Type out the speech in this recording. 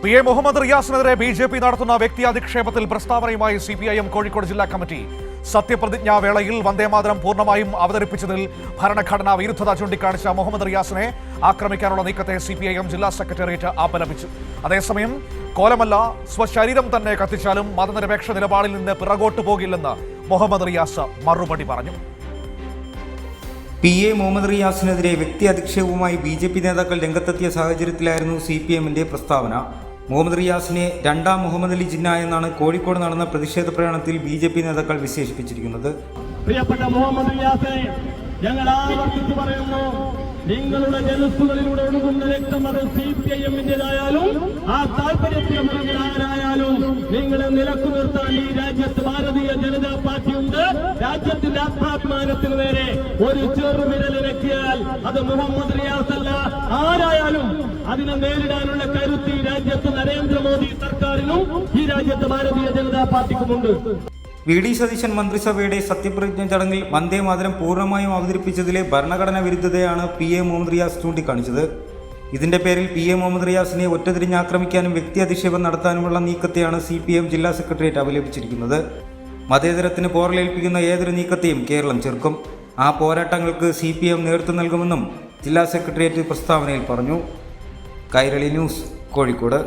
PA Muhammad റിയാസിനെതിരെ BJP നടത്തുന്ന വ്യക്തിയാധിക്ഷേപത്തിൽ പ്രസ്താവനയുമായി CPIM Kozhikode ജില്ലാ committee. സത്യപ്രതിജ്ഞാ വേളയിൽ വന്ദേമാതരം പൂർണ്ണമായും അവതരിപ്പിച്ചതിൽ ഭരണഘടനാ വിരുദ്ധത ചൂണ്ടിക്കാണിച്ച മുഹമ്മദ് റിയാസിനെ ആക്രമിക്കാനുള്ള നീക്കത്തെ CPIM ജില്ലാ സെക്രട്ടേറിയറ്റ് അപലപിച്ചു. അതേസമയം കോലമല്ല, സ്വശരീരം തന്നെ കത്തിച്ചാലും മതനിരപേക്ഷ നിലപാടിൽ നിന്ന് പിറകോട്ടു പോകില്ലെന്ന് മുഹമ്മദ് റിയാസ് മറുപടി പറഞ്ഞു. PA മുഹമ്മദ് റിയാസിനെതിരെ വ്യക്തി അധിക്ഷേപവുമായി BJP നേതാക്കൾ രംഗത്തെത്തിയ സാഹചര്യത്തിലായിരുന്നു CPMന്റെ പ്രസ്താവന. മുഹമ്മദ് റിയാസിനെ രണ്ടാം മുഹമ്മദ് അലി ജിന്ന എന്നാണ് കോഴിക്കോട് നടന്ന പ്രതിഷേധ പ്രകടനത്തിൽ BJP നേതാക്കൾ വിശേഷിപ്പിച്ചിരിക്കുന്നത്. പ്രിയപ്പെട്ട മുഹമ്മദ് റിയാസെ, ഞങ്ങൾ ആവർത്തിച്ചു പറയുന്നു, നിങ്ങളുടെ ജനസ്സുകളിലൂടെ ഒഴുകുന്ന രക്തം അത് CPIMന്റേതായാലും ആ താല്പര്യത്തിനായാലും നിങ്ങളെ നിലക്കു നിർത്താൻ ഈ രാജ്യത്ത് ഭാരതീയ ജനതാ പാർട്ടിയുണ്ട്. രാജ്യത്തിന്റെ ആത്മാഭിമാനത്തിന് നേരെ ഒരു ചെറുവിരലിറക്കിയാൽ അത് മുഹമ്മദ് റിയാസ് അല്ല, ആരായാലും അതിനെ നേരിടാനുള്ള കരുത്ത് ഈ രാജ്യത്ത് നരേന്ദ്രമോദി സർക്കാരിനും ഈ രാജ്യത്ത് ഭാരതീയ ജനതാ പാർട്ടിക്കുമുണ്ട്. VD സതീശൻ മന്ത്രിസഭയുടെ സത്യപ്രതിജ്ഞ ചടങ്ങിൽ വന്ദേമാതരം പൂർണ്ണമായും അവതരിപ്പിച്ചതിലെ ഭരണഘടനാ വിരുദ്ധതയാണ് PA മുഹമ്മദ് റിയാസ് ചൂണ്ടിക്കാണിച്ചത്. ഇതിന്റെ പേരിൽ PA മുഹമ്മദ് റിയാസിനെ ഒറ്റതിരിഞ്ഞ് ആക്രമിക്കാനും വ്യക്തി അധിക്ഷേപം നടത്താനുമുള്ള നീക്കത്തെയാണ് CPM ജില്ലാ സെക്രട്ടേറിയറ്റ് അപലപിച്ചിരിക്കുന്നത്. മതേതരത്തിന് പോറലേൽപ്പിക്കുന്ന ഏതൊരു നീക്കത്തെയും കേരളം ചെറുക്കും. ആ പോരാട്ടങ്ങൾക്ക് CPM നേതൃത്വം നൽകുമെന്നും ജില്ലാ സെക്രട്ടേറിയറ്റ് പ്രസ്താവനയിൽ പറഞ്ഞു. കൈരളി ന്യൂസ്, കോഴിക്കോട്.